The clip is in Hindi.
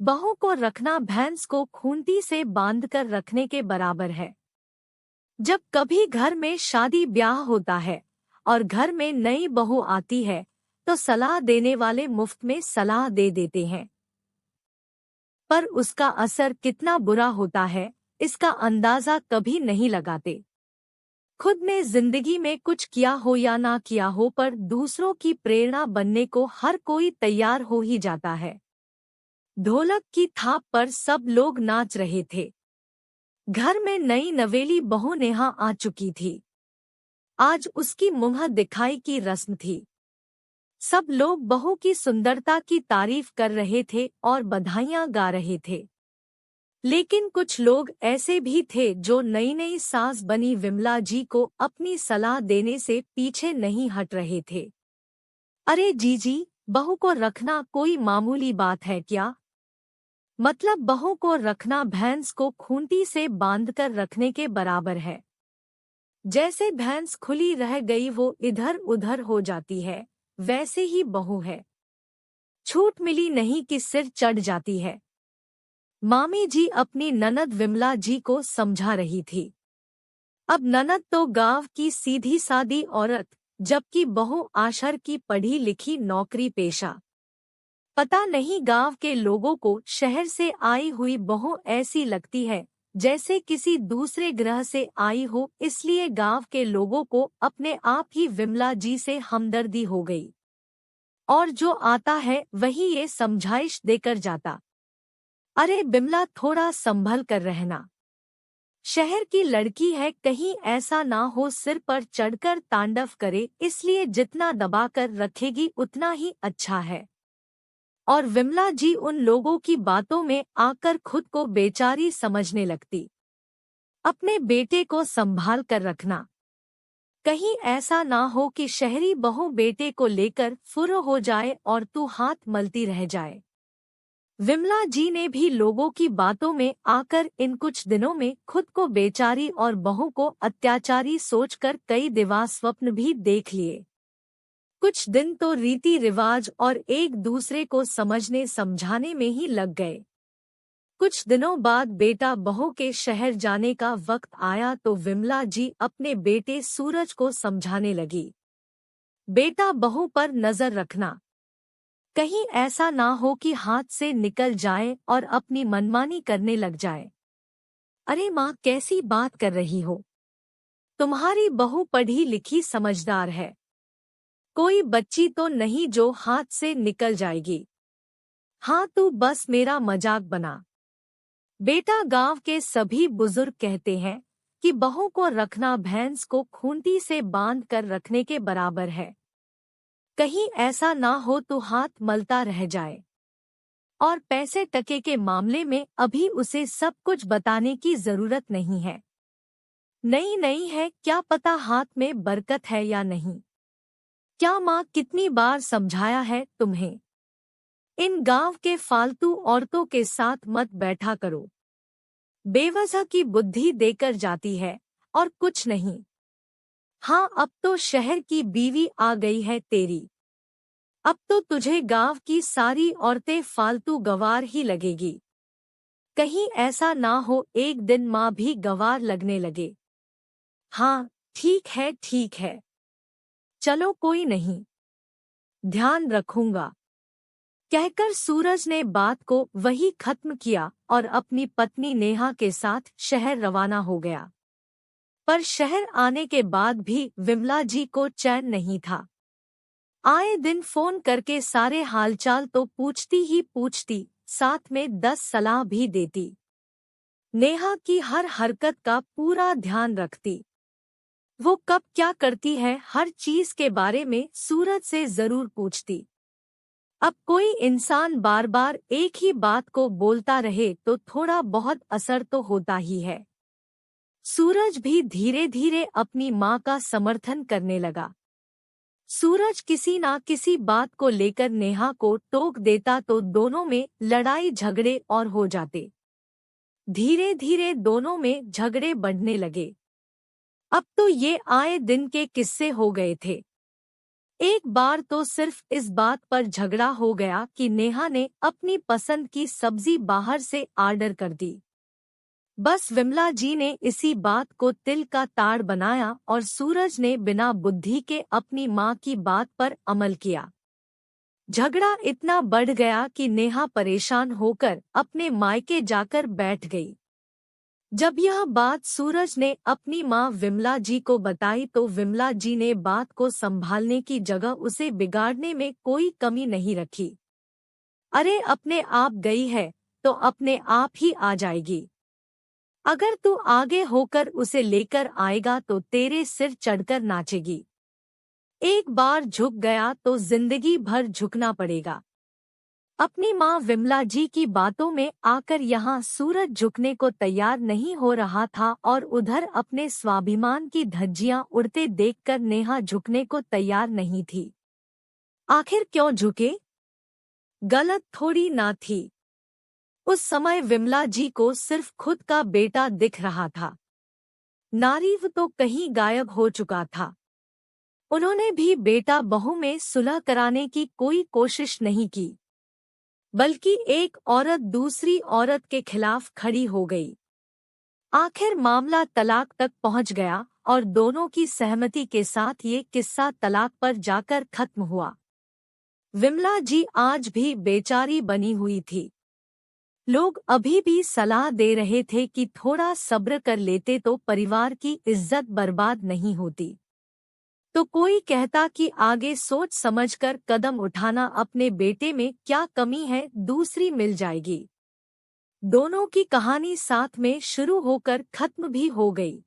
बहू को रखना भैंस को खूंटी से बांधकर रखने के बराबर है। जब कभी घर में शादी ब्याह होता है और घर में नई बहू आती है तो सलाह देने वाले मुफ्त में सलाह दे देते हैं, पर उसका असर कितना बुरा होता है इसका अंदाजा कभी नहीं लगाते। खुद ने जिंदगी में कुछ किया हो या ना किया हो, पर दूसरों की प्रेरणा बनने को हर कोई तैयार हो ही जाता है। ढोलक की थाप पर सब लोग नाच रहे थे। घर में नई नवेली बहू नेहा आ चुकी थी। आज उसकी मुंह दिखाई की रस्म थी। सब लोग बहू की सुंदरता की तारीफ कर रहे थे और बधाइयां गा रहे थे। लेकिन कुछ लोग ऐसे भी थे जो नई नई सास बनी विमला जी को अपनी सलाह देने से पीछे नहीं हट रहे थे। अरे जीजी, बहू को रखना कोई मामूली बात है क्या? मतलब बहू को रखना भैंस को खूंटी से बांधकर रखने के बराबर है। जैसे भैंस खुली रह गई वो इधर उधर हो जाती है, वैसे ही बहू है। छूट मिली नहीं कि सिर चढ़ जाती है। मामी जी अपनी ननद विमला जी को समझा रही थी। अब ननद तो गांव की सीधी सादी औरत, जबकि बहू आशर की पढ़ी लिखी नौकरी पेशा। पता नहीं गांव के लोगों को शहर से आई हुई बहू ऐसी लगती है जैसे किसी दूसरे ग्रह से आई हो, इसलिए गांव के लोगों को अपने आप ही विमला जी से हमदर्दी हो गई। और जो आता है वही ये समझाइश देकर जाता, अरे बिमला थोड़ा संभल कर रहना, शहर की लड़की है, कहीं ऐसा ना हो सिर पर चढ़कर तांडव करे, इसलिए जितना दबाकर रखेगी उतना ही अच्छा है। और विमला जी उन लोगों की बातों में आकर खुद को बेचारी समझने लगती। अपने बेटे को संभाल कर रखना, कहीं ऐसा ना हो कि शहरी बहू बेटे को लेकर फुर्र हो जाए और तू हाथ मलती रह जाए। विमला जी ने भी लोगों की बातों में आकर इन कुछ दिनों में खुद को बेचारी और बहू को अत्याचारी सोचकर कई दिवा स्वप्न भी देख लिए। कुछ दिन तो रीति रिवाज और एक दूसरे को समझने समझाने में ही लग गए। कुछ दिनों बाद बेटा बहू के शहर जाने का वक्त आया तो विमला जी अपने बेटे सूरज को समझाने लगी, बेटा बहू पर नजर रखना, कहीं ऐसा ना हो कि हाथ से निकल जाए और अपनी मनमानी करने लग जाए। अरे माँ, कैसी बात कर रही हो? तुम्हारी बहू पढ़ी लिखी समझदार है, कोई बच्ची तो नहीं जो हाथ से निकल जाएगी। हाँ, तू बस मेरा मजाक बना। बेटा, गांव के सभी बुजुर्ग कहते हैं कि बहू को रखना भैंस को खूंटी से बांध कर रखने के बराबर है। कहीं ऐसा ना हो तो हाथ मलता रह जाए। और पैसे टके के मामले में अभी उसे सब कुछ बताने की जरूरत नहीं है। नई नई है, क्या पता हाथ में बरकत है या नहीं। क्या माँ, कितनी बार समझाया है तुम्हें? इन गांव के फालतू औरतों के साथ मत बैठा करो, बेवजह की बुद्धि देकर जाती है और कुछ नहीं। हाँ, अब तो शहर की बीवी आ गई है तेरी, अब तो तुझे गांव की सारी औरतें फालतू गवार ही लगेगी। कहीं ऐसा ना हो एक दिन माँ भी गवार लगने लगे। हाँ ठीक है ठीक है, चलो कोई नहीं, ध्यान रखूंगा, कहकर सूरज ने बात को वही खत्म किया और अपनी पत्नी नेहा के साथ शहर रवाना हो गया। पर शहर आने के बाद भी विमला जी को चैन नहीं था। आए दिन फोन करके सारे हालचाल तो पूछती ही पूछती, साथ में 10 सलाह भी देती। नेहा की हर हरकत का पूरा ध्यान रखती। वो कब क्या करती है हर चीज के बारे में सूरज से जरूर पूछती। अब कोई इंसान बार बार एक ही बात को बोलता रहे तो थोड़ा बहुत असर तो होता ही है। सूरज भी धीरे धीरे अपनी माँ का समर्थन करने लगा। सूरज किसी ना किसी बात को लेकर नेहा को टोक देता तो दोनों में लड़ाई झगड़े और हो जाते। धीरे धीरे दोनों में झगड़े बढ़ने लगे। अब तो ये आए दिन के किस्से हो गए थे। एक बार तो सिर्फ इस बात पर झगड़ा हो गया कि नेहा ने अपनी पसंद की सब्जी बाहर से ऑर्डर कर दी। बस विमला जी ने इसी बात को तिल का ताड़ बनाया और सूरज ने बिना बुद्धि के अपनी माँ की बात पर अमल किया। झगड़ा इतना बढ़ गया कि नेहा परेशान होकर अपने मायके जाकर बैठ गई। जब यह बात सूरज ने अपनी माँ विमला जी को बताई तो विमला जी ने बात को संभालने की जगह उसे बिगाड़ने में कोई कमी नहीं रखी। अरे अपने आप गई है तो अपने आप ही आ जाएगी। अगर तू आगे होकर उसे लेकर आएगा तो तेरे सिर चढ़कर नाचेगी। एक बार झुक गया तो जिंदगी भर झुकना पड़ेगा। अपनी माँ विमला जी की बातों में आकर यहाँ सूरज झुकने को तैयार नहीं हो रहा था और उधर अपने स्वाभिमान की धज्जियां उड़ते देखकर नेहा झुकने को तैयार नहीं थी। आखिर क्यों झुके? गलत थोड़ी ना थी। उस समय विमला जी को सिर्फ खुद का बेटा दिख रहा था। नारीव तो कहीं गायब हो चुका था। उन्होंने भी बेटा बहू में सुलह कराने की कोई कोशिश नहीं की, बल्कि एक औरत दूसरी औरत के खिलाफ खड़ी हो गई। आखिर मामला तलाक तक पहुंच गया और दोनों की सहमति के साथ ये किस्सा तलाक पर जाकर खत्म हुआ। विमला जी आज भी बेचारी बनी हुई थी। लोग अभी भी सलाह दे रहे थे कि थोड़ा सब्र कर लेते तो परिवार की इज्जत बर्बाद नहीं होती। तो कोई कहता कि आगे सोच समझकर कदम उठाना, अपने बेटे में क्या कमी है, दूसरी मिल जाएगी। दोनों की कहानी साथ में शुरू होकर खत्म भी हो गई।